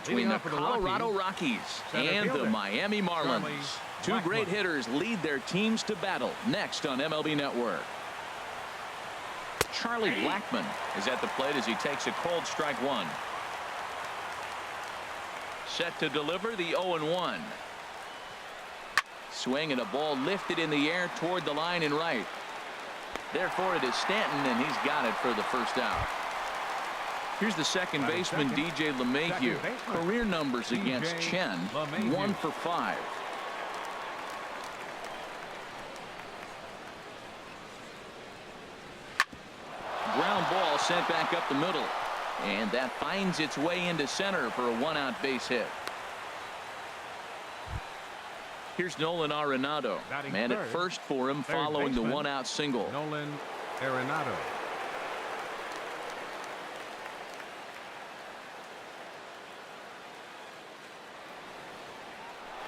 between the Colorado Rockies and the Miami Marlins. Two great hitters lead their teams to battle next on MLB Network. Charlie Blackmon is at the plate as he takes a cold strike one. Set to deliver the 0-1. Swing and a ball lifted in the air toward the line and right. Therefore it is Stanton, and he's got it for the first out. Here's the second baseman, DJ LeMahieu. Career numbers against Chen, 1 for 5. Ground ball sent back up the middle, and that finds its way into center for a 1-out base hit. Here's Nolan Arenado, man at first for him following the 1-out single. Nolan Arenado.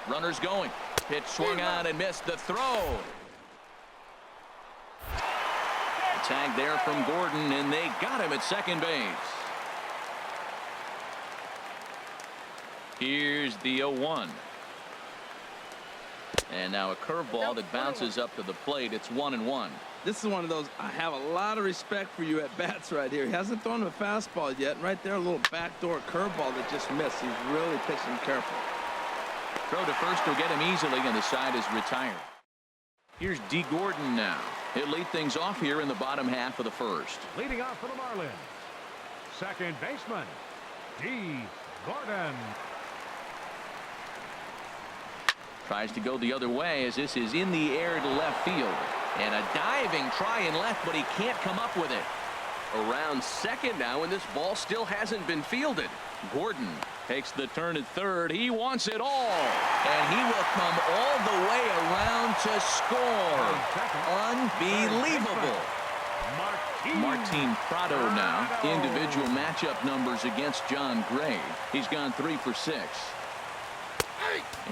Runners going. Pitch swung on and missed. The throw. Tag there from Gordon, and they got him at second base. Here's the 0-1. And now a curveball that bounces up to the plate. It's 1-1. This is one of those, I have a lot of respect for you at bats right here. He hasn't thrown a fastball yet. And right there, a little backdoor curveball that just missed. He's really pitching careful. Throw to first will get him easily, and the side is retired. Here's D. Gordon now. He'll lead things off here in the bottom half of the first. Leading off for the Marlins, second baseman, D. Gordon. Tries to go the other way as this is in the air to left field. And a diving try in left, but he can't come up with it. Around second now, and this ball still hasn't been fielded. Gordon takes the turn at third. He wants it all, and he will come all the way around to score. Unbelievable. Martin Prado now. Individual matchup numbers against John Gray. He's gone 3 for 6.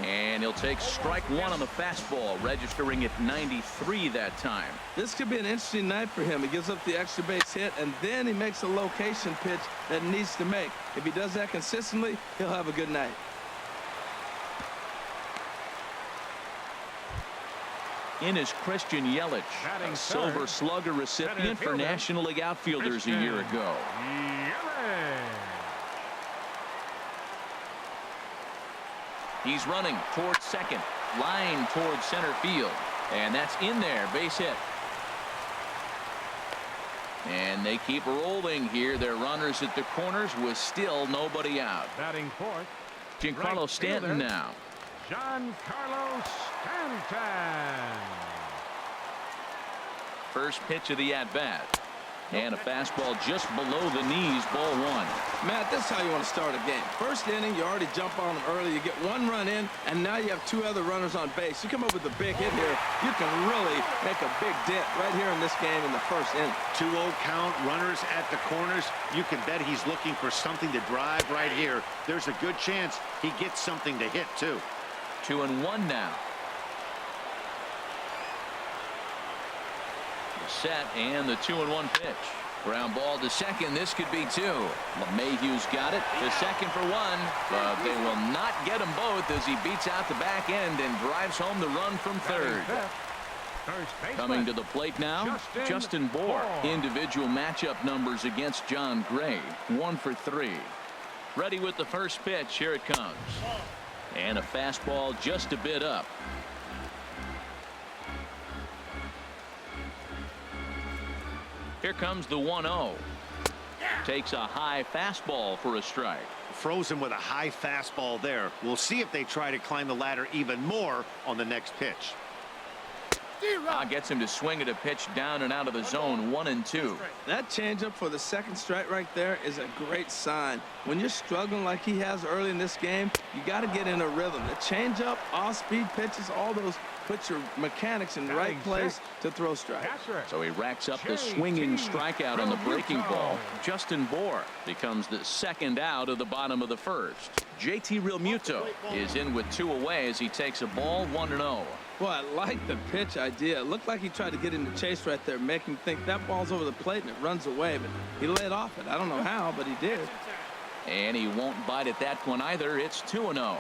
And he'll take strike one on the fastball, registering at 93 that time. This could be an interesting night for him. He gives up the extra base hit, and then he makes a location pitch that he needs to make. If he does that consistently, he'll have a good night. In is Christian Yelich, a Silver Slugger recipient for National League outfielders a year ago. He's running towards second, line towards center field, and that's in there, base hit. And they keep rolling here. Their runners at the corners with still nobody out. Batting fourth, Giancarlo Stanton now. Giancarlo Stanton. First pitch of the at-bat. And a fastball just below the knees, ball one. Matt, this is how you want to start a game. First inning, you already jump on them early. You get one run in, and now you have 2 other runners on base. You come up with a big hit here, you can really make a big dent right here in this game in the first inning. 2-0 count, runners at the corners. You can bet he's looking for something to drive right here. There's a good chance he gets something to hit, too. 2-1 now. Set and the 2-1 pitch. Ground ball to second. This could be 2. LeMahieu's got it to second for 1, but they will not get them both as he beats out the back end and drives home the run from third. Coming to the plate now, Justin Bour. Individual matchup numbers against John Gray, 1 for 3. Ready with the first pitch. Here it comes. And a fastball just a bit up. Here comes the 1-0. Takes a high fastball for a strike. Frozen with a high fastball there. We'll see if they try to climb the ladder even more on the next pitch. Gets him to swing at a pitch down and out of the zone, 1-2. That changeup for the second strike right there is a great sign. When you're struggling like he has early in this game, you got to get in a rhythm. The changeup, off-speed pitches, all those put your mechanics in the right place to throw strikes. So he racks up the swinging strikeout on the breaking ball. Justin Bour becomes the second out of the bottom of the first. JT Realmuto is in with 2 away as he takes a ball, 1-0. Well, I like the pitch idea. It looked like he tried to get in the chase right there, make him think that ball's over the plate and it runs away, but he laid off it. I don't know how, but he did. And he won't bite at that one either. It's 2-0.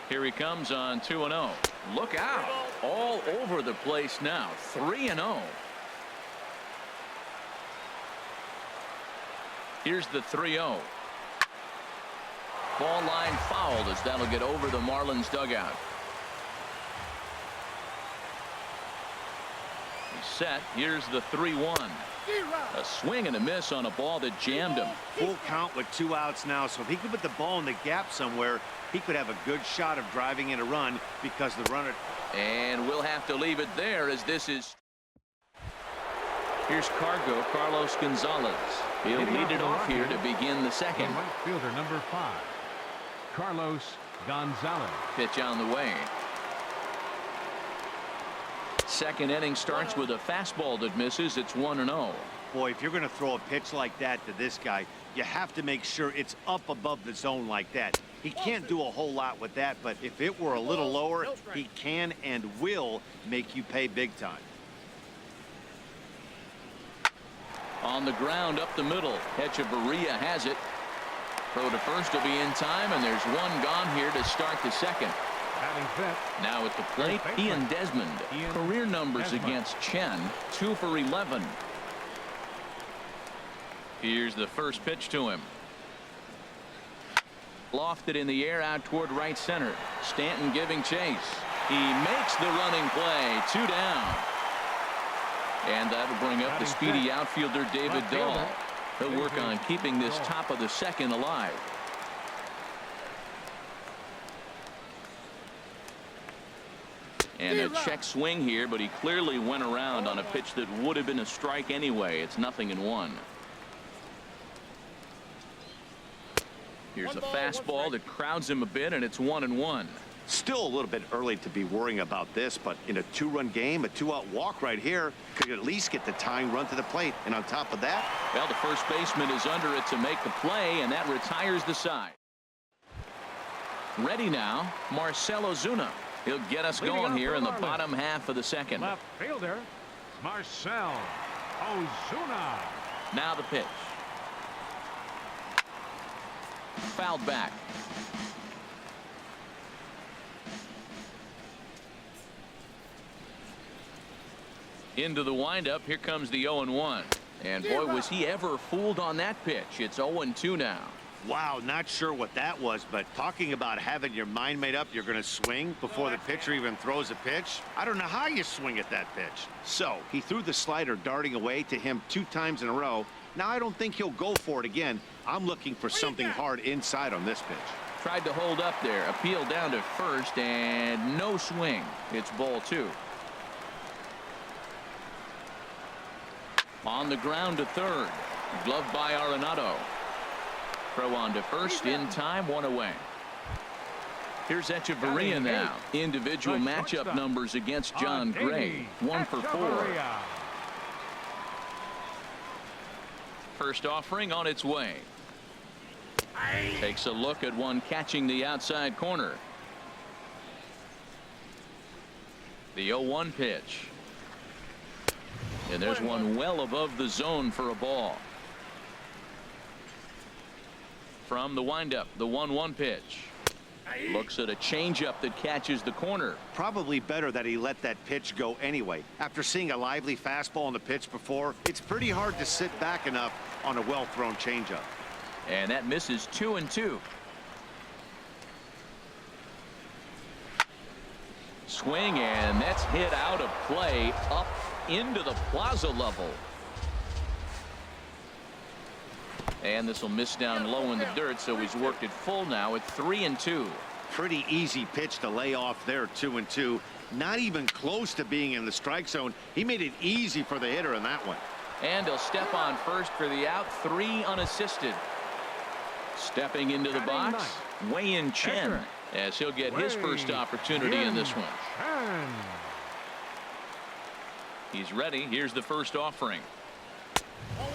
Here he comes on 2-0. Look out. All over the place now. 3-0. Here's the 3-0. Ball line fouled as that'll get over the Marlins dugout. He's set. Here's the 3-1. A swing and a miss on a ball that jammed him. Full count with 2 outs now, so if he could put the ball in the gap somewhere, he could have a good shot of driving in a run because the runner. And we'll have to leave it there as this is. Here's Carlos Gonzalez. He'll lead it off here to begin the second. Right fielder number 5, Carlos Gonzalez. Pitch on the way. Second inning starts with a fastball that misses. It's 1-0. Boy, if you're going to throw a pitch like that to this guy, you have to make sure it's up above the zone like that. He can't do a whole lot with that, but if it were a little lower, he can and will make you pay big time. On the ground up the middle. Echeverria has it. Throw to first will be in time, and there's one gone here to start the second. Now at the plate, Ian Desmond. Career numbers against Chen, 2 for 11. Here's the first pitch to him. Lofted in the air out toward right center. Stanton giving chase. He makes the running play. 2 down. And that'll bring up the speedy outfielder David Dahl. He'll work on keeping this top of the second alive. And a check swing here, but he clearly went around on a pitch that would have been a strike anyway. It's 0-1. Here's a fastball that crowds him a bit, and it's 1-1. Still a little bit early to be worrying about this, but in a 2-run game, a 2-out walk right here could at least get the tying run to the plate. And on top of that, well, the first baseman is under it to make the play, and that retires the side. Ready now, Marcell Ozuna. He'll get us going here in the bottom half of the second. Left fielder, Marcell Ozuna. Now the pitch. Fouled back. Into the windup. Here comes the 0-1. And boy, was he ever fooled on that pitch. It's 0-2 now. Wow, not sure what that was, but talking about having your mind made up, you're going to swing before the pitcher even throws a pitch. I don't know how you swing at that pitch. So he threw the slider darting away to him 2 times in a row. Now I don't think he'll go for it again. I'm looking for something hard inside on this pitch. Tried to hold up there. Appeal down to first, and no swing. It's ball 2. On the ground to third. Gloved by Arenado. Throw on to first in time, 1 away. Here's Echeverria now. Individual matchup numbers against John Gray. 1 for 4. First offering on its way. Takes a look at one catching the outside corner. The 0-1 pitch. And there's one well above the zone for a ball. From the windup, the 1-1 pitch. Looks at a changeup that catches the corner. Probably better that he let that pitch go anyway. After seeing a lively fastball on the pitch before, it's pretty hard to sit back enough on a well-thrown changeup. And that misses 2-2. Swing, and that's hit out of play up into the plaza level. And this will miss down low in the dirt, so he's worked it full now at 3-2. Pretty easy pitch to lay off there, 2-2. Not even close to being in the strike zone. He made it easy for the hitter in that one. And he'll step on first for the out. 3 unassisted. Stepping into the box, Wei-Yin Chen, as he'll get his first opportunity in this one. He's ready. Here's the first offering.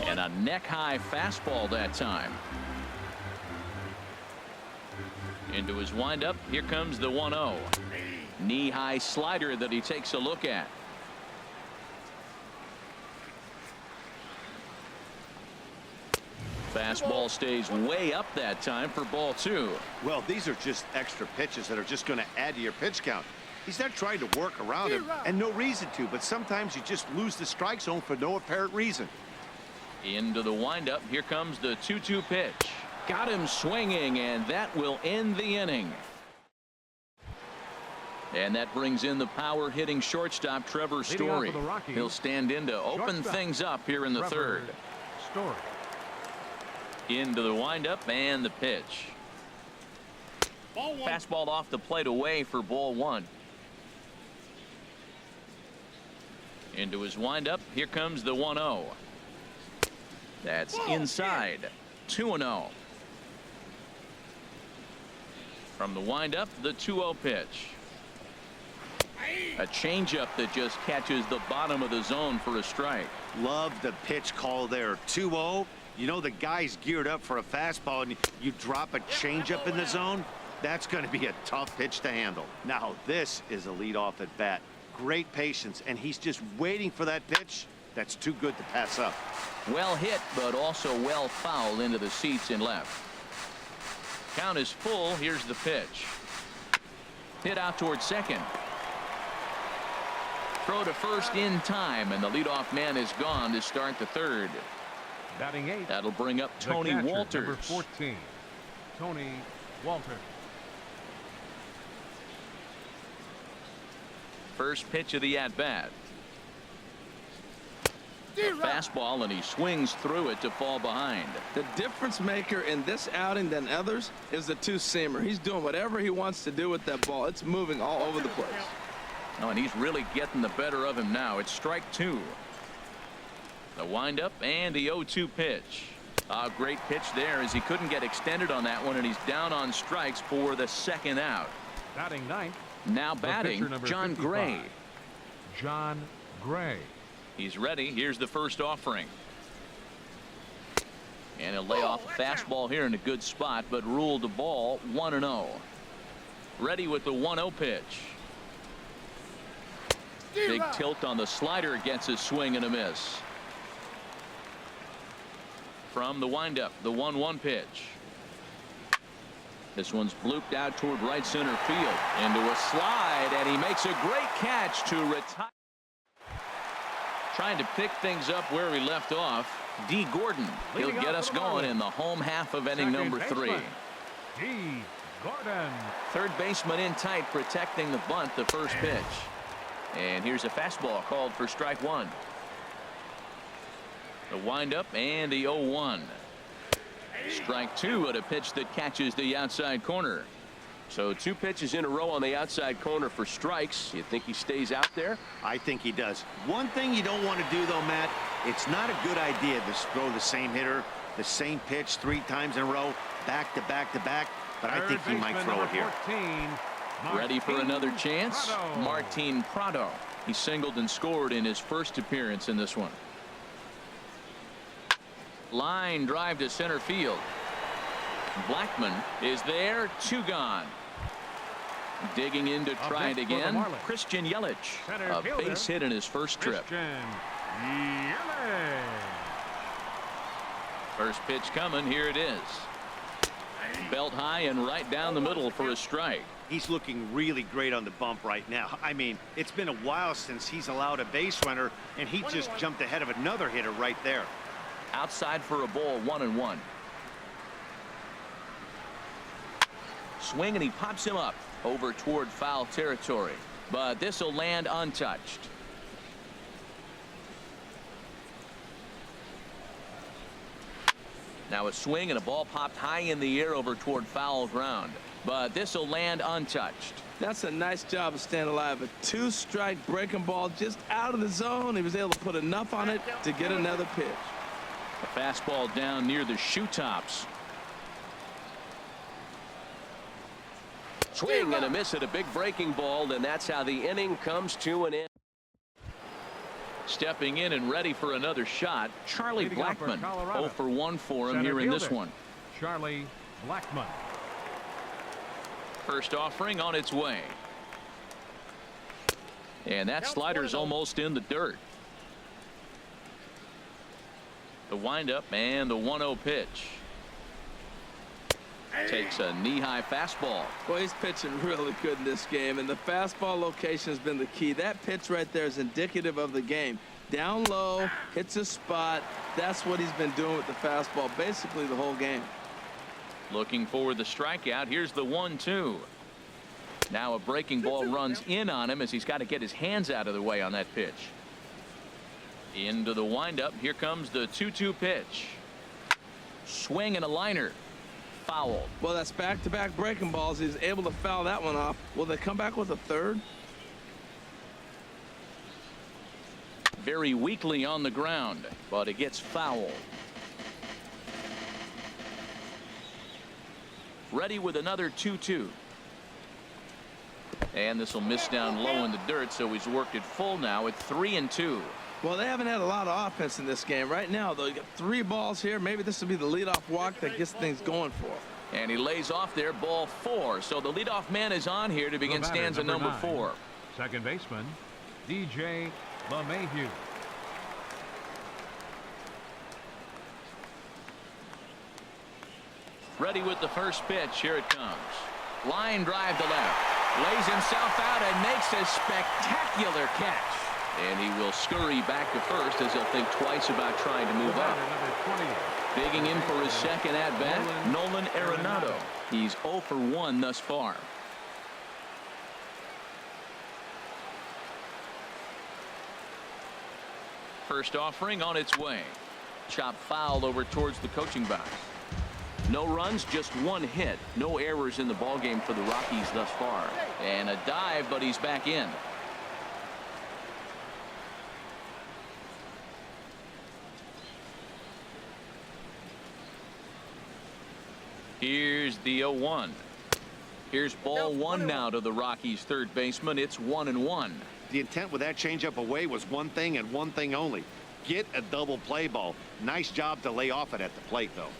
And a neck-high fastball that time. Into his windup. Here comes the 1-0. Knee-high slider that he takes a look at. Fastball stays way up that time for ball 2. Well, these are just extra pitches that are just going to add to your pitch count. He's not trying to work around him, and no reason to, but sometimes you just lose the strike zone for no apparent reason. Into the windup. Here comes the 2-2 pitch. Got him swinging, and that will end the inning. And that brings in the power hitting shortstop Trevor Story. He'll stand in to open things up here in the third. Story. Into the windup and the pitch. Fastball off the plate away for ball 1. Into his windup. Here comes the 1-0. That's inside. 2-0. From the windup, the 2-0 pitch. A changeup that just catches the bottom of the zone for a strike. Love the pitch call there. 2-0. You know the guy's geared up for a fastball, and you drop a changeup in the zone. That's going to be a tough pitch to handle. Now this is a leadoff at bat. Great patience, and he's just waiting for that pitch. That's too good to pass up. Well hit, but also well fouled into the seats in left. Count is full. Here's the pitch. Hit out towards second. Throw to first in time, and the leadoff man is gone to start the third. Batting 8. That'll bring up Tony Walters. Number 14. Tony Walters. First pitch of the at-bat. Fastball, and he swings through it to fall behind. The difference maker in this outing than others is the two-seamer. He's doing whatever he wants to do with that ball. It's moving all over the place. Oh, and he's really getting the better of him now. It's strike 2. The windup and the 0-2 pitch. A great pitch there as he couldn't get extended on that one, and he's down on strikes for the second out. Batting 9th. Now batting, John 55. Gray. John Gray. He's ready. Here's the first offering. And he'll lay off a fastball here in a good spot, but ruled the ball 1-0. Ready with the 1-0 pitch. Big tilt on the slider against a swing and a miss. From the windup, the 1-1 pitch. This one's blooped out toward right center field. Into a slide, and he makes a great catch to retire. Trying to pick things up where he left off. D. Gordon. He'll get us going in the home half of inning number 3. D. Gordon. Third baseman in tight, protecting the bunt, the first pitch. And here's a fastball called for strike 1. The windup and the 0-1. Strike 2 at a pitch that catches the outside corner. So 2 pitches in a row on the outside corner for strikes. You think he stays out there? I think he does. One thing you don't want to do, though, Matt, it's not a good idea to throw the same hitter, the same pitch 3 times in a row, back to back to back. But I think he might throw it here. 14, Ready for another chance? Prado. Martin Prado. He singled and scored in his first appearance in this one. Line drive to center field. Blackman is there. 2 gone. Digging in to try it again. Christian Yelich. A base hit in his first trip. First pitch coming. Here it is. Belt high and right down the middle for a strike. He's looking really great on the bump right now. I mean, it's been a while since he's allowed a base runner, and he just jumped ahead of another hitter right there. Outside for a ball, 1-1. Swing, and he pops him up over toward foul territory, but this will land untouched. Now a swing, and a ball popped high in the air over toward foul ground, but this will land untouched. That's a nice job of staying alive. A 2-strike breaking ball just out of the zone. He was able to put enough on it to get another pitch. A fastball down near the shoe tops. Swing and a miss at a big breaking ball, and that's how the inning comes to an end. Stepping in and ready for another shot, Charlie Blackman. 0 for 1 for him here in this one. Charlie Blackman. First offering on its way. And that slider's almost in the dirt. The windup and the 1-0 pitch. Takes a knee-high fastball. Boy, he's pitching really good in this game, and the fastball location has been the key. That pitch right there is indicative of the game. Down low, hits a spot. That's what he's been doing with the fastball basically the whole game. Looking for the strikeout. Here's the 1-2. Now a breaking ball runs in on him as he's got to get his hands out of the way on that pitch. Into the windup. Here comes the 2-2 pitch. Swing and a liner. Foul. Well, that's back-to-back breaking balls. He's able to foul that one off. Will they come back with a third? Very weakly on the ground, but it gets foul. Ready with another 2-2. And this will miss down low in the dirt, so he's worked it full now at 3-2. Well, they haven't had a lot of offense in this game. Right now, though, you got 3 balls here. Maybe this will be the leadoff walk that gets things going for him. And he lays off there, ball 4. So the leadoff man is on here to begin stanza number 4. Second baseman, DJ LeMahieu. Ready with the first pitch. Here it comes. Line drive to left. Lays himself out and makes a spectacular catch. And he will scurry back to first as he'll think twice about trying to move up. Digging in for his second at-bat, Nolan Arenado. He's 0 for 1 thus far. First offering on its way. Chop foul over towards the coaching box. No runs, just 1 hit. No errors in the ballgame for the Rockies thus far. And a dive, but he's back in. Here's the 0-1. Here's ball 1 now to the Rockies' third baseman. It's 1-1. The intent with that changeup away was one thing and one thing only. Get a double play ball. Nice job to lay off it at the plate, though.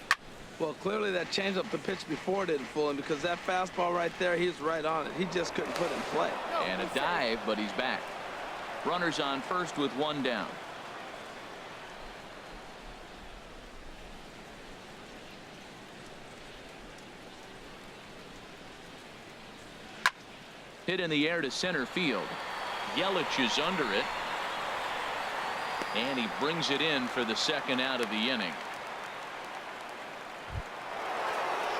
Well, clearly that changeup the pitch before didn't fool him because that fastball right there, he was right on it. He just couldn't put it in play. And a dive, but he's back. Runners on first with 1 down. Hit in the air to center field. Yelich is under it. And he brings it in for the second out of the inning.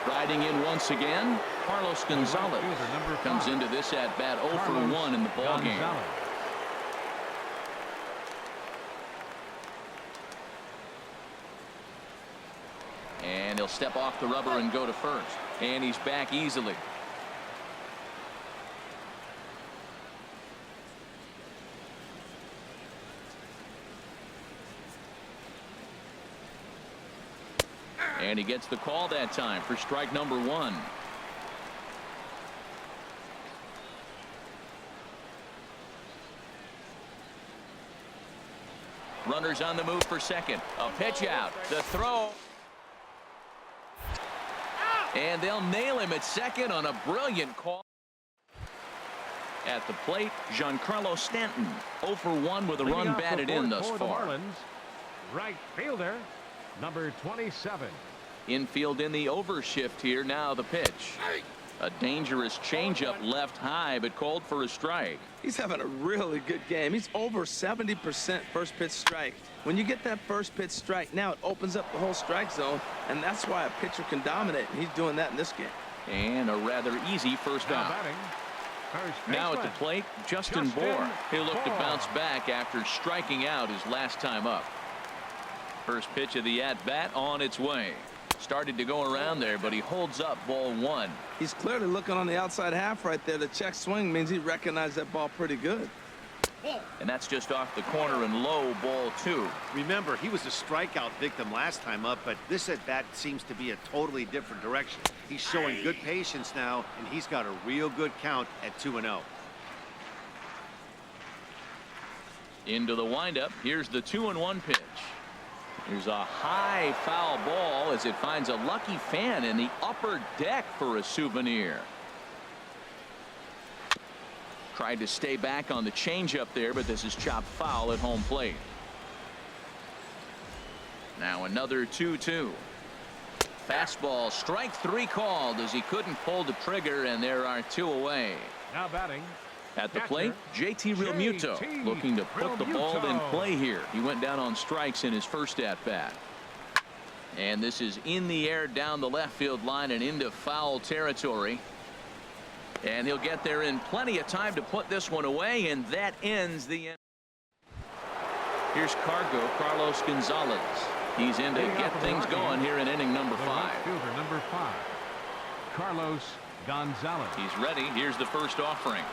Riding in once again, Carlos Gonzalez comes into this at bat 0 for 1 in the ballgame. And he'll step off the rubber and go to first. And he's back easily. And he gets the call that time for strike number 1. Runners on the move for second. A pitch out. The throw. And they'll nail him at second on a brilliant call. At the plate, Giancarlo Stanton 0 for 1 with a run batted in thus far. Marlins, right fielder, number 27. Infield in the overshift here. Now the pitch. A dangerous changeup left high, but called for a strike. He's having a really good game. He's over 70% first pitch strike. When you get that first pitch strike, now it opens up the whole strike zone, and that's why a pitcher can dominate, and he's doing that in this game. And a rather easy first out. Now at the plate, Justin Bour. He'll look to bounce back after striking out his last time up. First pitch of the at-bat on its way. Started to go around there, but he holds up ball 1. He's clearly looking on the outside half right there. The check swing means he recognized that ball pretty good. And that's just off the corner and low, ball 2. Remember, he was a strikeout victim last time up, but this at-bat seems to be a totally different direction. He's showing good patience now, and he's got a real good count at 2-0. Into the windup. Here's the 2-1 pitch. Here's a high foul ball as it finds a lucky fan in the upper deck for a souvenir. Tried to stay back on the changeup there, but this is chopped foul at home plate. Now another 2-2. Fastball, strike 3 called as he couldn't pull the trigger, and there are 2 away. Now batting. At the Catcher, plate, JT Realmuto looking to put the ball in play here. He went down on strikes in his first at-bat. And this is in the air down the left field line and into foul territory. And he'll get there in plenty of time to put this one away, and that ends the inning. Here's Carlos Gonzalez. He's in to get things going here in inning number 5. Fielder number 5, Carlos Gonzalez. He's ready. Here's the first offering.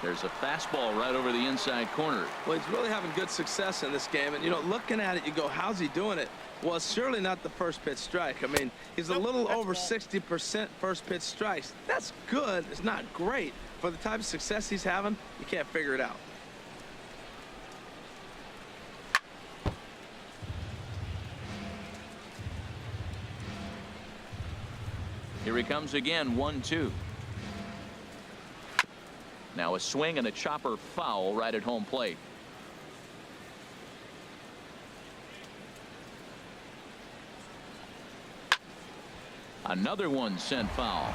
There's a fastball right over the inside corner. Well, he's really having good success in this game. And, you know, looking at it, you go, how's he doing it? Well, it's surely not the first pitch strike. I mean, he's a little over 60% first pitch strikes. That's good. It's not great. For the type of success he's having, you can't figure it out. Here he comes again, 1-2. Now a swing and a chopper foul right at home plate. Another one sent foul.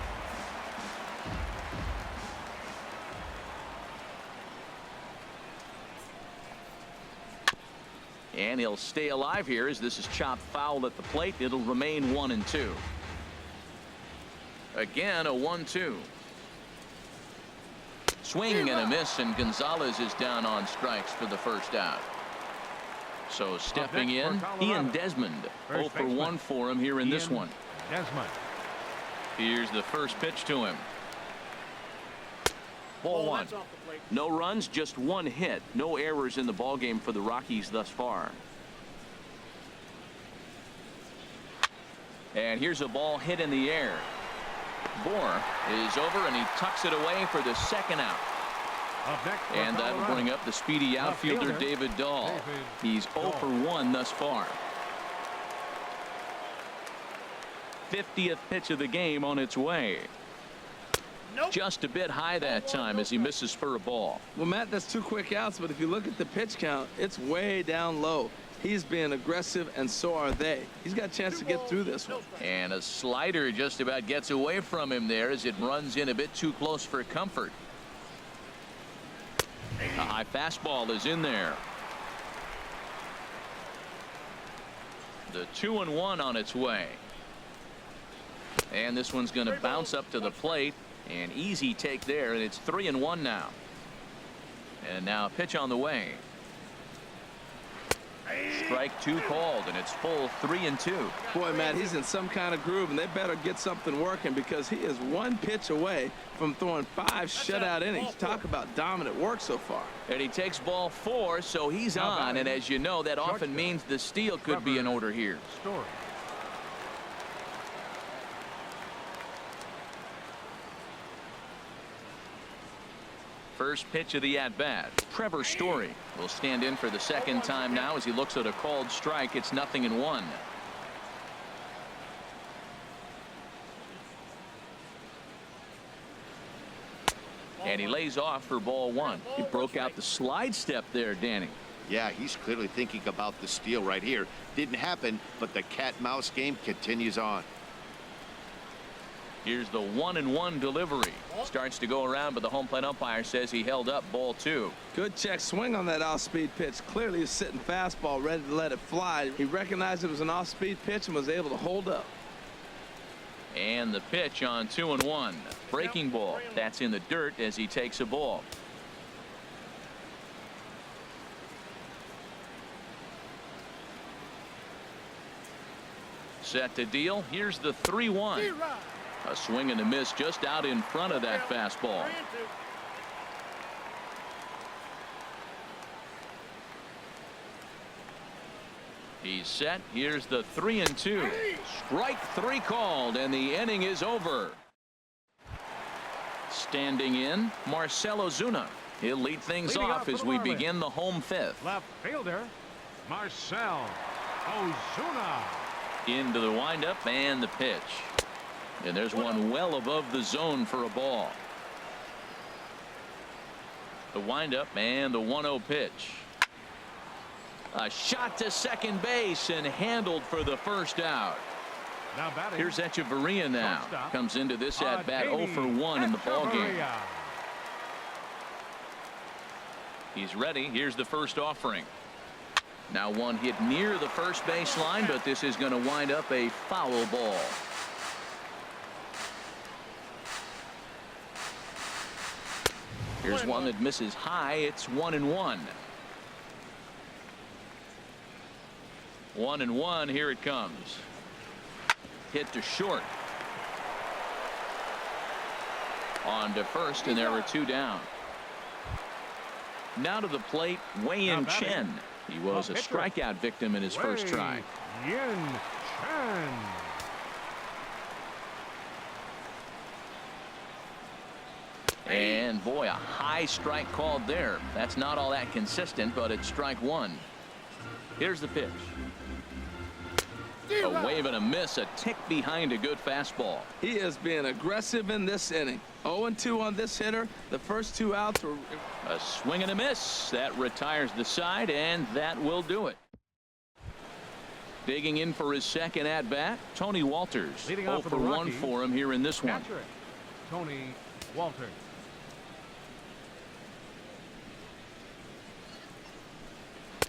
And he'll stay alive here as this is chopped foul at the plate. It'll remain 1-2. Again, a 1-2. Swing and a miss, and Gonzalez is down on strikes for the first out. So stepping in, Ian Desmond. 0 for 1 for him here in this one. Desmond. Here's the first pitch to him. Ball 1. No runs, just 1 hit. No errors in the ballgame for the Rockies thus far. And here's a ball hit in the air. Bohr is over, and he tucks it away for the second out. And that'll bring up the speedy outfielder David Dahl. He's 0 for 1 thus far. 50th pitch of the game on its way. Just a bit high that time as he misses for a ball. Well, Matt, that's 2 quick outs, but if you look at the pitch count, it's way down low. He's being aggressive, and so are they. He's got a chance to get through this one. And a slider just about gets away from him there as it runs in a bit too close for comfort. A high fastball is in there. The 2-1 on its way. And this one's going to bounce up to the plate. An easy take there, and it's 3-1 now. And now a pitch on the way. Strike 2 called, and it's full 3-2. Boy, Matt, he's in some kind of groove, and they better get something working because he is 1 pitch away from throwing 5 shutout innings. Talk about dominant work so far. And he takes ball 4, so he's on, and as you know, that often means the steal could be in order here. Story. First pitch of the at-bat. Trevor Story will stand in for the second time now as he looks at a called strike. It's 0-1. And he lays off for ball 1. He broke out the slide step there, Danny. Yeah, he's clearly thinking about the steal right here. Didn't happen, but the cat-mouse game continues on. Here's the 1-1 delivery. Starts to go around, but the home plate umpire says he held up ball 2. Good check swing on that off-speed pitch. Clearly a sitting fastball ready to let it fly. He recognized it was an off-speed pitch and was able to hold up. And the pitch on 2-1. Breaking ball. That's in the dirt as he takes a ball. Set to deal. Here's the 3-1. A swing and a miss just out in front of that fastball. He's set. Here's the 3-2. Strike 3 called, and the inning is over. Standing in, Marcell Ozuna. He'll lead things off as we begin the home 5th. Left fielder, Marcell Ozuna. Into the windup and the pitch. And there's one well above the zone for a ball. The windup and the 1-0 pitch. A shot to second base and handled for the first out. Now batting. Here's Echeverria now. Shortstop. Comes into this at bat 0 for 1 in the ball game. Echeverria. He's ready. Here's the first offering. Now one hit near the first base line, but this is going to wind up a foul ball. Here's one that misses high. It's 1-1. 1-1. Here it comes. Hit to short. On to first, and there are 2 down. Now to the plate, Wei-Yin Chen. He was a strikeout victim in his first try. Wei-Yin Chen. And boy, a high strike called there. That's not all that consistent, but it's strike 1. Here's the pitch. A wave and a miss, a tick behind a good fastball. He is being aggressive in this inning. 0-2 on this hitter. The first 2 outs were... A swing and a miss. That retires the side, and that will do it. Digging in for his second at-bat, Tony Walters. Leading 0 off for for the 1 Rockies, for him here in this one. Catcher, Tony Walters.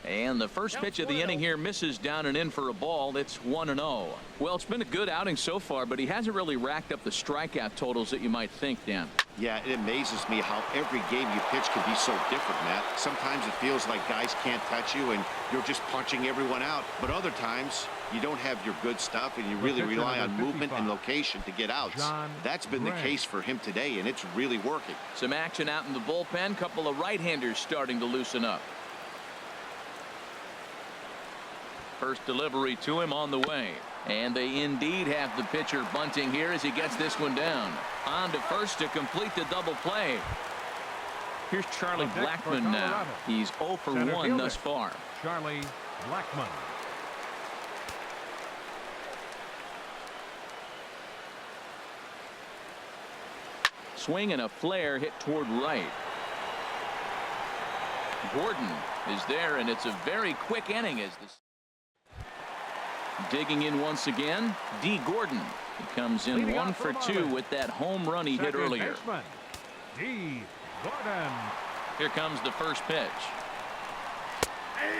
And the first pitch of the inning here misses down and in for a ball. It's 1-0. Well, it's been a good outing so far, but he hasn't really racked up the strikeout totals that you might think, Dan. Yeah, it amazes me how every game you pitch can be so different, Matt. Sometimes it feels like guys can't touch you and you're just punching everyone out. But other times you don't have your good stuff and you really rely on movement and location to get outs. That's been the case for him today, and it's really working. Some action out in the bullpen. Couple of right-handers starting to loosen up. First delivery to him on the way. And they indeed have the pitcher bunting here as he gets this one down. On to first to complete the double play. Here's Charlie Blackmon now. He's 0 for 1 thus far. Charlie Blackmon. Swing and a flare hit toward right. Gordon is there, and it's a very quick inning as this. Digging in once again, D. Gordon. He comes in Leading 1 off for for 2 Marlins. with that home run he hit earlier. Baseman, D. Gordon. Here comes the first pitch.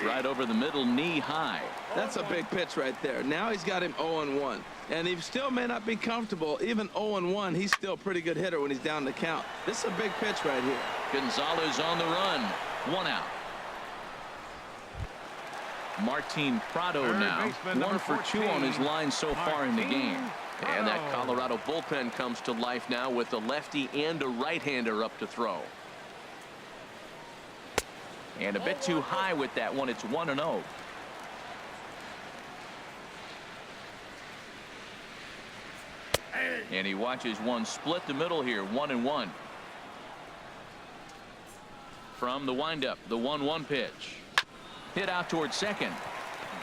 Right over the middle, knee high. That's a big pitch right there. Now he's got him 0-1. And he still may not be comfortable. Even 0-1, he's still a pretty good hitter when he's down the count. This is a big pitch right here. Gonzalez on the run. 1 out. Martin Prado Third now. baseman, 1 for 2 on his line so far in the game. Prado. And that Colorado bullpen comes to life now with a lefty and a right-hander up to throw. And a bit too high with that one. It's 1-0. And he watches one split the middle here. 1-1. From the windup, the 1-1 pitch. Hit out toward second.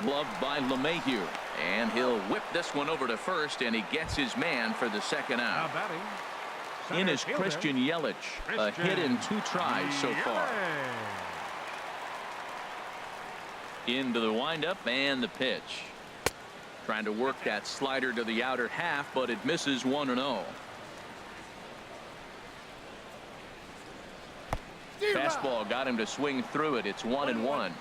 Gloved by LeMahieu. And he'll whip this one over to first, and he gets his man for the second Now out. batting. In is Center fielder, Christian Yelich. A hit in 2 tries so far. Into the windup and the pitch. Trying to work that slider to the outer half, but it misses 1-0. Fastball got him to swing through it. It's 1-1.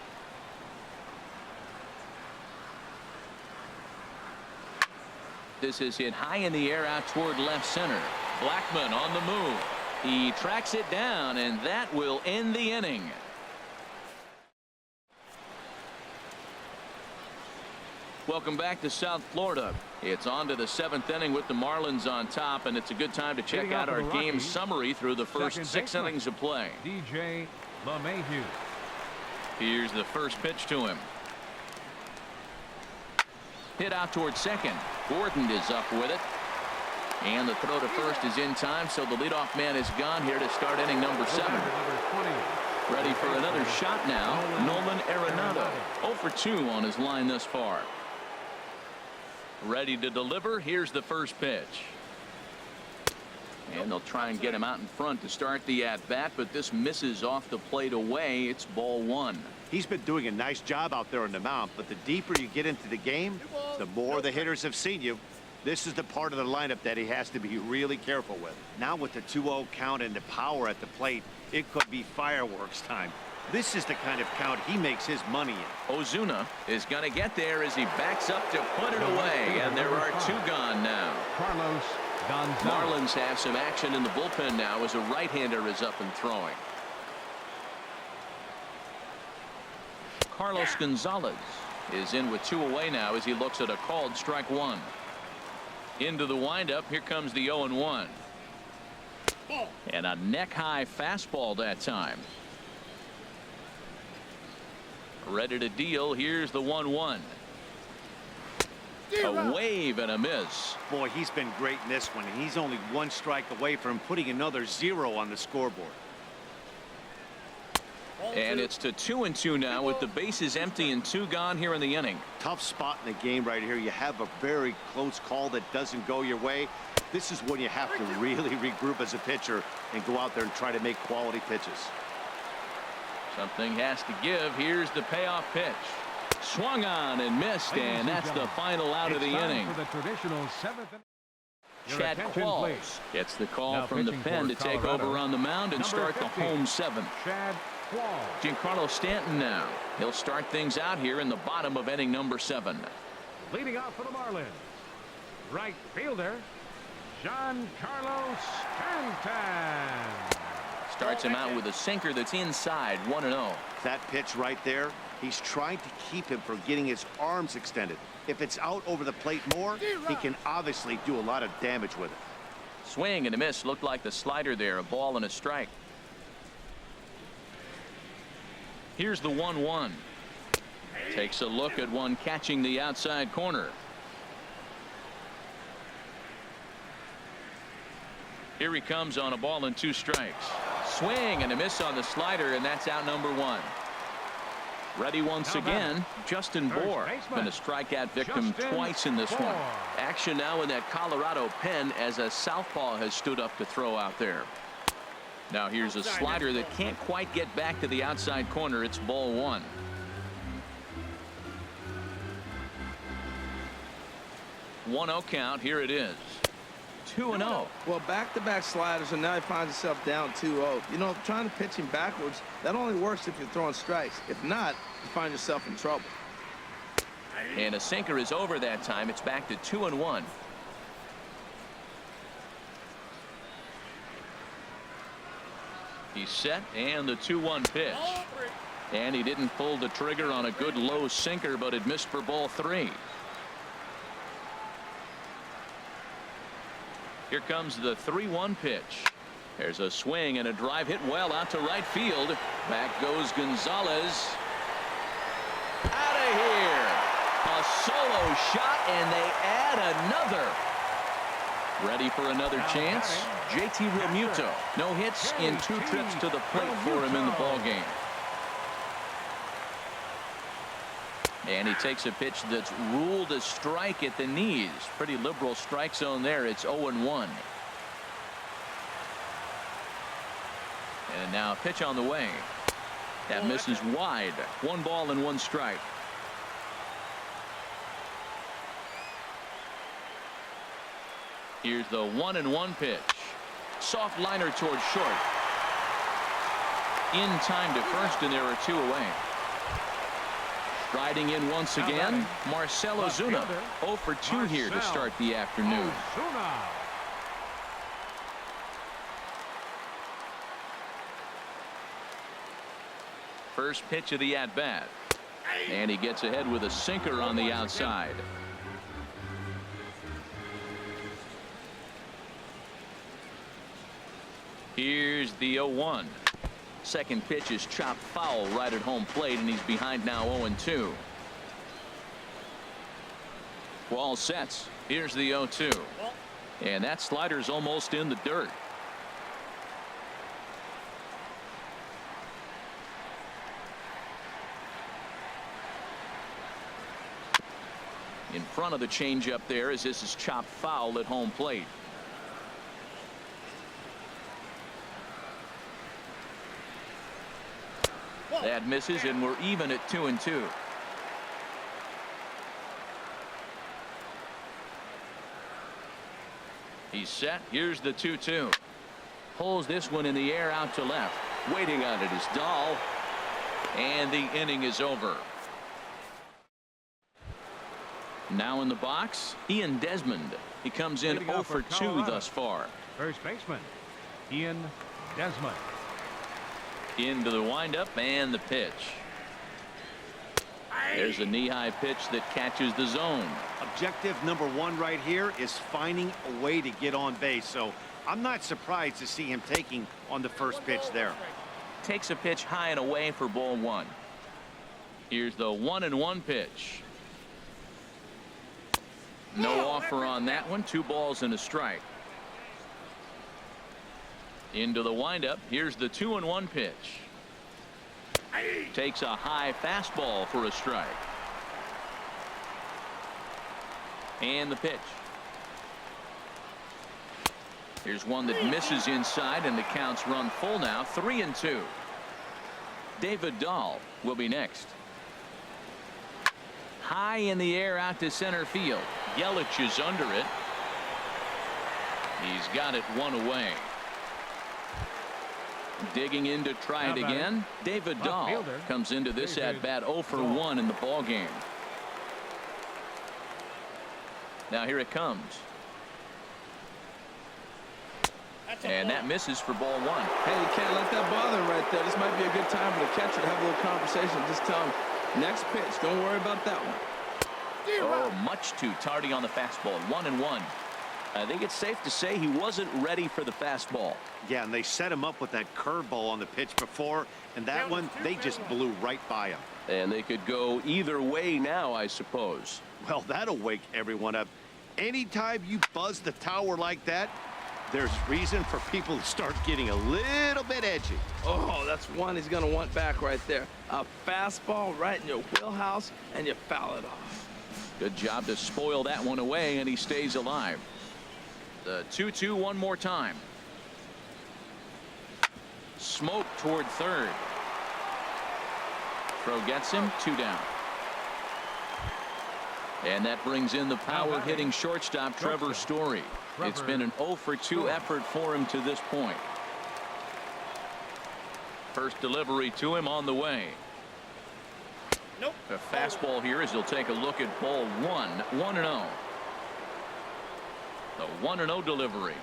This is hit high in the air out toward left center. Blackmon on the move. He tracks it down, and that will end the inning. Welcome back to South Florida. It's on to the 7th inning with the Marlins on top, and it's a good time to check out our game summary through the first 6 innings of play. DJ LeMahieu. Here's the first pitch to him. Hit out toward second. Gordon is up with it. And the throw to first is in time, so the leadoff man is gone here to start inning number 7. Ready for another shot now, Nolan Arenado. 0 for 2 on his line thus far. Ready to deliver. Here's the first pitch. And they'll try and get him out in front to start the at-bat, but this misses off the plate away. It's ball 1. He's been doing a nice job out there on the mound, but the deeper you get into the game, the more the hitters have seen you. This is the part of the lineup that he has to be really careful with. Now with the 2-0 count and the power at the plate, it could be fireworks time. This is the kind of count he makes his money in. Ozuna is going to get there as he backs up to put it away, and there are 2 gone now. Carlos Gonzalez. Marlins have some action in the bullpen now as a right-hander is up and throwing. Carlos Gonzalez is in with 2 away now as he looks at a called strike 1. Into the windup. Here comes the 0-1. And a neck-high fastball that time. Ready to deal. Here's the 1-1. A wave and a miss. Boy, he's been great in this one, and he's only 1 strike away from putting another 0 on the scoreboard. And it's to 2-2 now with the bases empty and 2 gone here in the inning. Tough spot in the game right here. You have a very close call that doesn't go your way. This is when you have to really regroup as a pitcher and go out there and try to make quality pitches. Something has to give. Here's the payoff pitch. Swung on and missed, and that's the final out of the inning. For the traditional 7th. Chad Qualls gets the call from the pen to take over on the mound and start the home 7th. Chad Qualls. Giancarlo Stanton now. He'll start things out here in the bottom of inning number 7. Leading off for the Marlins, right fielder Giancarlo Stanton. Starts him out with a sinker that's inside. 1-0. That pitch right there, he's trying to keep him from getting his arms extended. If it's out over the plate more, he can obviously do a lot of damage with it. Swing and a miss. Looked like the slider there. A ball and a strike. Here's the 1-1. Takes a look at one catching the outside corner. Here he comes on a ball and 2 strikes. Swing and a miss on the slider, and that's out number 1. Ready once again, Justin Bour. Been a strikeout victim twice in this one. Action now in that Colorado pen as a southpaw has stood up to throw out there. Now here's a slider that can't quite get back to the outside corner. It's ball 1. One-0 count. Here it is. 2-0. Well, back-to-back sliders, and now he finds himself down 2-0. You know, trying to pitch him backwards, that only works if you're throwing strikes. If not, you find yourself in trouble. And a sinker is over that time. It's back to 2-1. He's set, and the 2-1 pitch. And he didn't pull the trigger on a good low sinker, but it missed for ball 3. Here comes the 3-1 pitch. There's a swing and a drive hit well out to right field. Back goes Gonzalez. Out of here. A solo shot, and they add another. Ready for another chance? JT Realmuto. No hits in 2 trips to the plate for him in the ballgame. And he takes a pitch that's ruled a strike at the knees. Pretty liberal strike zone there. It's 0-1. And now a pitch on the way. That misses wide. 1 ball and 1 strike. Here's the 1-1 pitch. Soft liner towards short. In time to first, and there are 2 away. Striding in once again, Marcell Ozuna. 0 for 2 here to start the afternoon. First pitch of the at-bat. And he gets ahead with a sinker on the outside. Here's the 0-1. Second pitch is chopped foul right at home plate, and he's behind now 0-2. Wall sets. Here's the 0-2. And that slider's almost in the dirt. In front of the changeup there as this is chopped foul at home plate. That misses, and we're even at 2-2. He's set. Here's the 2-2. Pulls this one in the air out to left. Waiting on it is Dahl. And the inning is over. Now in the box, Ian Desmond. He comes in 0 for 2 thus far. First baseman, Ian Desmond. Into the windup and the pitch. There's a knee-high pitch that catches the zone. Objective number 1 right here is finding a way to get on base. So I'm not surprised to see him taking on the first pitch there. Takes a pitch high and away for ball 1. Here's the 1-1 pitch. No offer on that one. 2 balls and a strike. Into the windup. Here's the 2-1 pitch. Takes a high fastball for a strike. And the pitch. Here's one that misses inside, and the count's run full now. 3-2. David Dahl will be next. High in the air out to center field. Yelich is under it. He's got it 1 away. Digging in to try it again. David Dahl comes into this at bat 0 for 1 in the ball game. Now here it comes. And that misses for ball 1. Hey, you can't let that bother him right there. This might be a good time for the catcher to have a little conversation. Just tell him, next pitch, don't worry about that one. Oh, much too tardy on the fastball. 1-1. I think it's safe to say he wasn't ready for the fastball. Yeah, and they set him up with that curveball on the pitch before, and that one, they just blew right by him. And they could go either way now, I suppose. Well, that'll wake everyone up. Anytime you buzz the tower like that, there's reason for people to start getting a little bit edgy. Oh, that's one he's going to want back right there. A fastball right in your wheelhouse, and you foul it off. Good job to spoil that one away, and he stays alive. The 2-2 one more time. Smoke toward third. Throw gets him. 2 down. And that brings in the power hitting shortstop Trevor Story. It's been an 0 for 2 effort for him to this point. First delivery to him on the way. Nope. A fastball here as he'll take a look at ball 1. 1-0. The 1-0 delivery.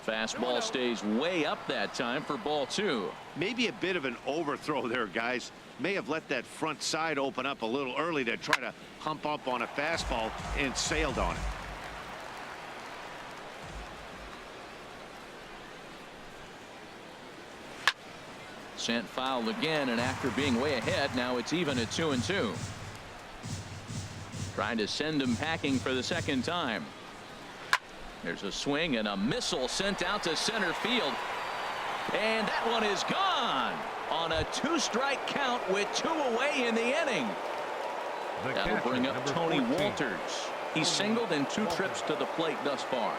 Fastball stays way up that time for ball 2. Maybe a bit of an overthrow there, guys. May have let that front side open up a little early to try to hump up on a fastball and sailed on it. Sent foul again, and after being way ahead, now it's even at 2-2. Trying to send him packing for the second time. There's a swing and a missile sent out to center field. And that one is gone on a 2-strike count with 2 away in the inning. That'll bring up Tony Walters. He's singled in 2 trips to the plate thus far.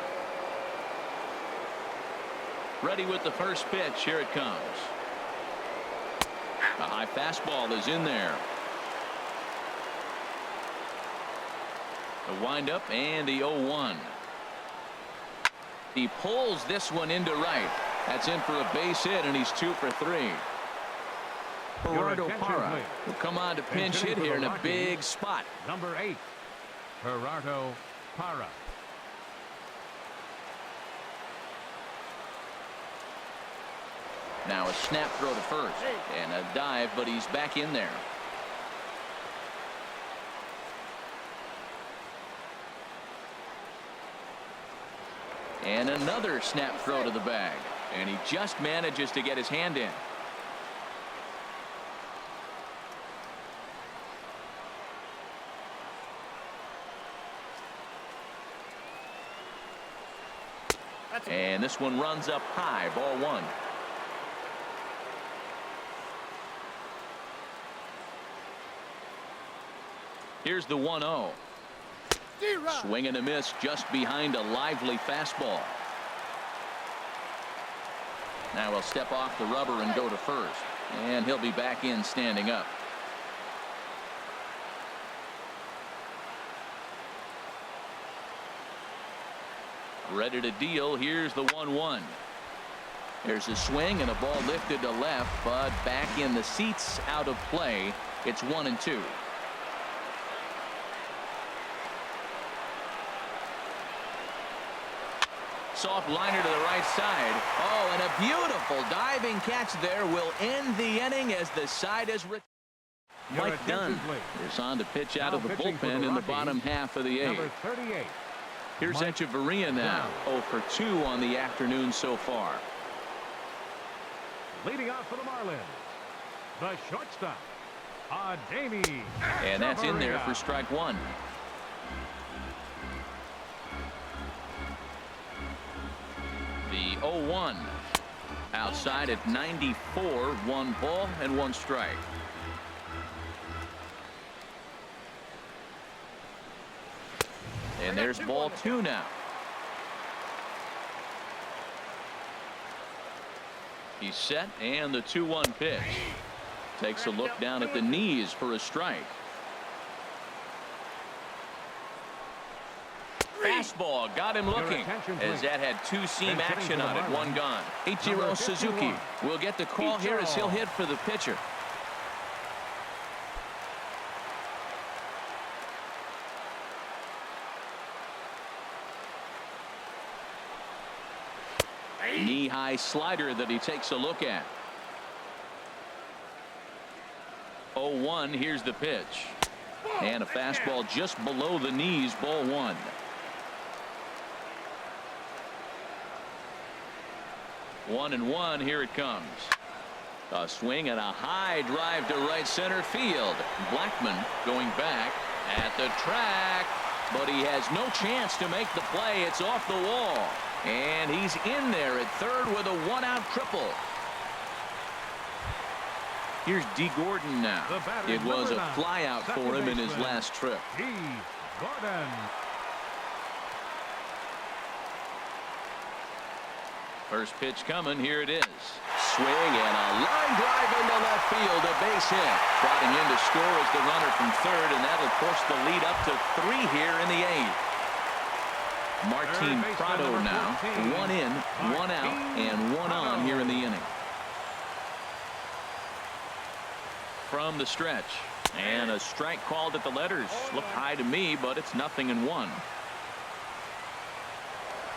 Ready with the first pitch. Here it comes. A high fastball is in there. The windup and the 0-1. He pulls this one into right. That's in for a base hit, and he's 2 for 3. Gerardo Parra will come on to pinch hit here in a big spot. Number 8, Gerardo Parra. Now a snap throw to first and a dive, but he's back in there. And another snap throw to the bag, and he just manages to get his hand in. And this one runs up high. Ball 1. Here's the 1-0. Swing and a miss just behind a lively fastball. Now he'll step off the rubber and go to first. And he'll be back in standing up. Ready to deal. Here's the 1-1. There's a swing and a ball lifted to left, but back in the seats, out of play. It's 1-2. Soft liner to the right side. Oh, and a beautiful diving catch there will end the inning as the side is Mike Dunn is on to pitch out of the bullpen in the bottom half of the eighth. Number 38. Here's Echeverria now. 0 for 2 on the afternoon so far. Leading off for the Marlins, the shortstop, Ademi. And that's in there for strike one. The 0-1 outside at 94, 1 ball and 1 strike. And there's ball 2 now. He's set, and the 2-1 pitch. Takes a look down at the knees for a strike. Fastball got him looking as that had 2-seam action on it. 1 gone. Ichiro Suzuki will get the call here as he'll hit for the pitcher. Knee-high slider that he takes a look at. 0-1. Here's the pitch. And a fastball just below the knees. Ball 1. 1-1. Here it comes. A swing and a high drive to right center field. Blackman going back at the track, but he has no chance to make the play. It's off the wall. And he's in there at third with a 1-out triple. Here's D. Gordon now. It was a flyout for him in his last trip. D. Gordon. First pitch coming. Here it is. Swing and a line drive into left field. A base hit. Trotting in to score is the runner from third, and that'll push the lead up to 3 here in the 8th. Martin Prado now. 1 in, 1 out, and 1 on here in the inning. From the stretch. And a strike called at the letters. Looked high to me, but it's 0-1.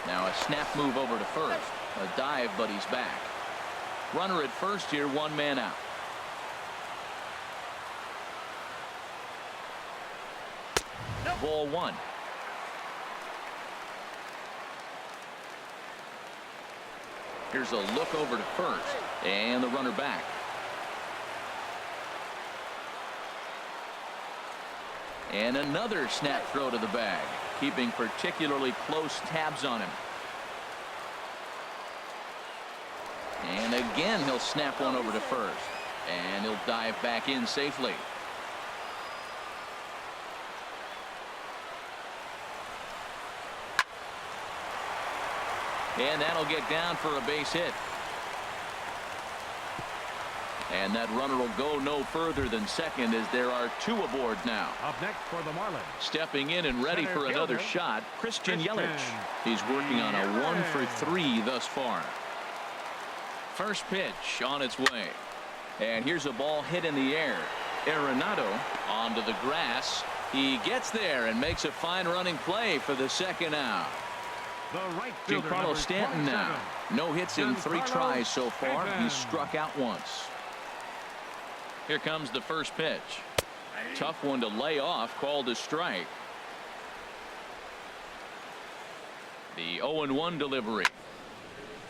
Now a snap move over to first. A dive, but he's back. Runner at first here, 1 man out. Ball 1. Here's a look over to first, and the runner back. And another snap throw to the bag, keeping particularly close tabs on him. And again, he'll snap one over to first, and he'll dive back in safely. And that'll get down for a base hit. And that runner will go no further than second as there are 2 aboard now. Up next for the Marlins. Stepping in and ready for another shot, Christian Yelich. He's working on a 1 for 3 thus far. First pitch on its way. And here's a ball hit in the air. Arenado onto the grass. He gets there and makes a fine running play for the second out. Giancarlo Stanton now. No hits in 3 tries so far. He's struck out once. Here comes the first pitch. Tough one to lay off, called a strike. The 0-1 delivery.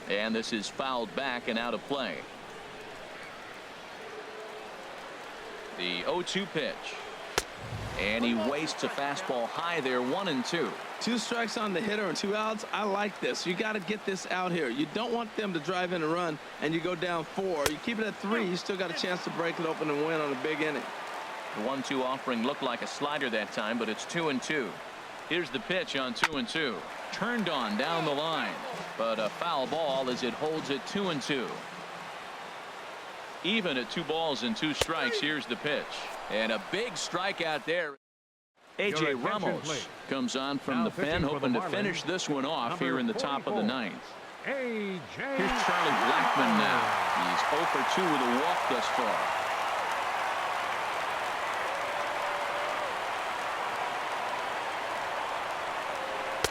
And this is fouled back and out of play. The 0-2 pitch. And he wastes a fastball high there. 1-2. 2 strikes on the hitter and 2 outs. I like this. You got to get this out here. You don't want them to drive in a run and you go down 4. You keep it at 3. You still got a chance to break it open and win on a big inning. The 1-2 offering looked like a slider that time, but it's 2-2. Here's the pitch on 2-2. Turned on down the line, but a foul ball as it holds it 2-2. Even at 2 balls and 2 strikes. Here's the pitch, and a big strikeout there. A.J. Ramos comes on from the pen, hoping to finish this one off here in the top of the 9th. A.J. Here's Charlie Blackmon now. He's 0 for 2 with a walk thus far.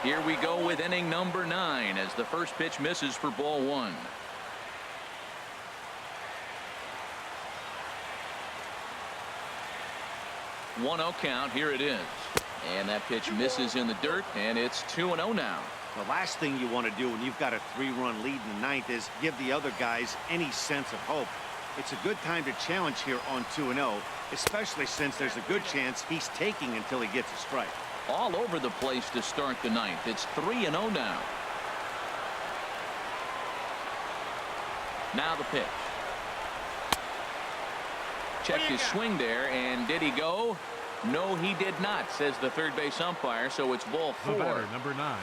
Here we go with inning number 9 as the first pitch misses for ball 1. One 0 count. Here it is, and that pitch misses in the dirt, and it's 2-0 now. The last thing you want to do when you've got a 3-run lead in the 9th is give the other guys any sense of hope. It's a good time to challenge here on 2-0, especially since there's a good chance he's taking until he gets a strike. All over the place to start the 9th. It's 3-0 now. Now the pitch. Checked his swing there, and did he go? No, he did not, says the third base umpire, so it's ball 4. The batter, number 9.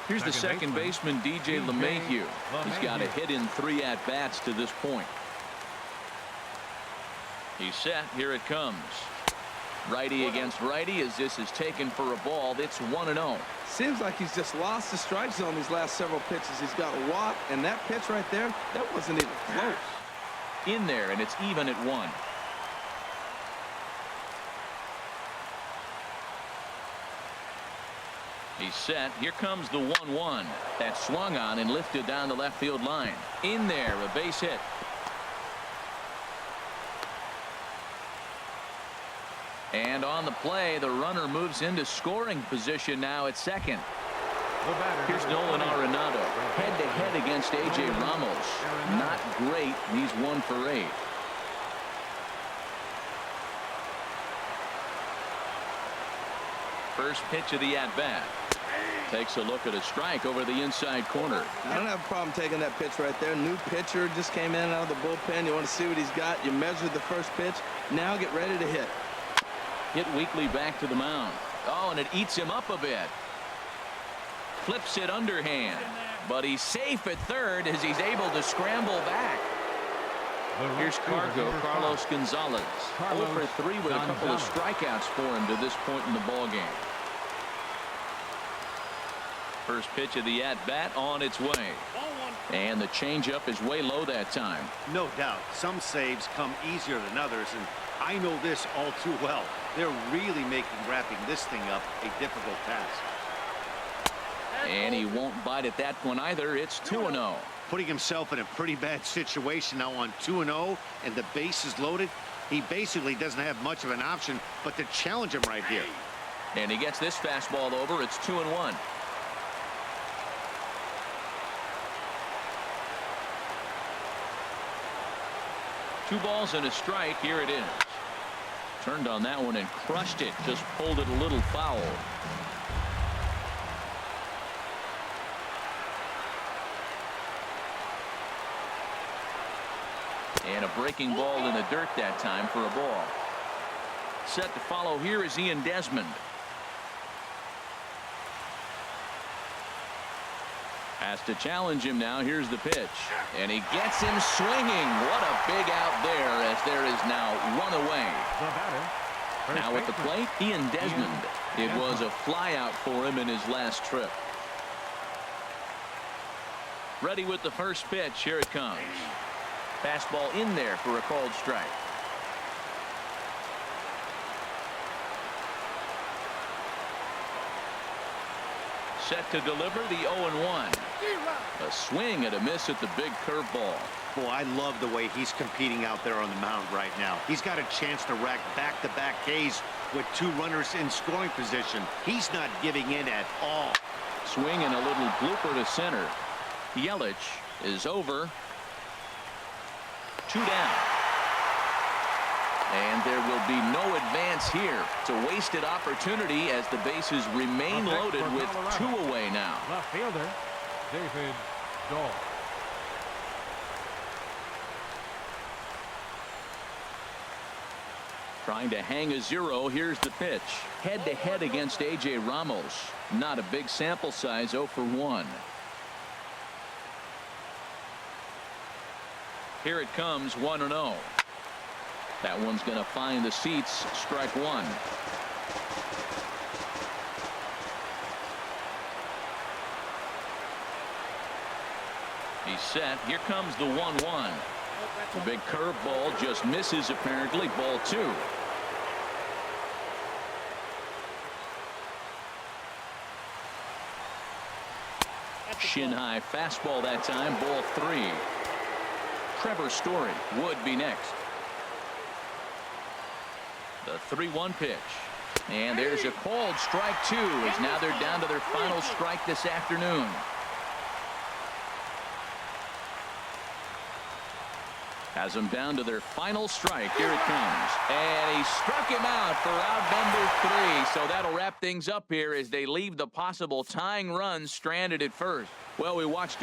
Here's the second baseman, DJ LeMahieu. He's got a hit in 3 at-bats to this point. He's set. Here it comes. Righty against righty as this is taken for a ball. It's 1-0. Seems like he's just lost the strike zone these last several pitches. He's got a walk, and that pitch right there, that wasn't even close. In there, and it's even at 1. He's set. Here comes the 1-1. That swung on and lifted down the left field line. In there, a base hit. And on the play, the runner moves into scoring position now at second. Here's Nolan Arenado, head-to-head against A.J. Ramos. Not great. He's 1 for 8. First pitch of the at-bat. Takes a look at a strike over the inside corner. I don't have a problem taking that pitch right there. New pitcher just came in out of the bullpen. You want to see what he's got. You measure the first pitch. Now get ready to hit. Hit weakly back to the mound. Oh, and it eats him up a bit. Flips it underhand. But he's safe at third as he's able to scramble back. Here's Carlos Gonzalez. 0 for 3 with a couple of strikeouts for him to this point in the ballgame. First pitch of the at-bat on its way. And the changeup is way low that time. No doubt. Some saves come easier than others, and I know this all too well. They're really making wrapping this thing up a difficult task. And he won't bite at that one either. It's 2-0. Putting himself in a pretty bad situation now on 2-0, and the base is loaded. He basically doesn't have much of an option but to challenge him right here. And he gets this fastball over. It's 2-1. Two balls and a strike. Here it is. Turned on that one and crushed it. Just pulled it a little foul. And a breaking ball in the dirt that time for a ball. Set to follow here is Ian Desmond. Has to challenge him now. Here's the pitch. And he gets him swinging. What a big out there as there is now 1 away. Now at the plate, Ian Desmond. It was a fly out for him in his last trip. Ready with the first pitch. Here it comes. Fastball in there for a called strike. Set to deliver the 0-1. A swing and a miss at the big curveball. Boy, I love the way he's competing out there on the mound right now. He's got a chance to rack back-to-back Ks with 2 runners in scoring position. He's not giving in at all. Swing and a little blooper to center. Yelich is over. 2 down. And there will be no advance here. It's a wasted opportunity as the bases remain loaded with 2 away now. Left fielder, David Dahl. Trying to hang a 0. Here's the pitch. Head-to-head against A.J. Ramos. Not a big sample size, 0 for 1. Here it comes, 1-0. That one's going to find the seats. Strike 1. He's set. Here comes the 1-1. The big curveball just misses apparently. Ball 2. Shin high fastball that time. Ball 3. Trevor Story would be next. The 3-1 pitch. And there's a called strike 2 as now they're down to their final strike this afternoon. Has them down to their final strike. Here it comes. And he struck him out for out number 3. So that'll wrap things up here as they leave the possible tying run stranded at first. Well, we watched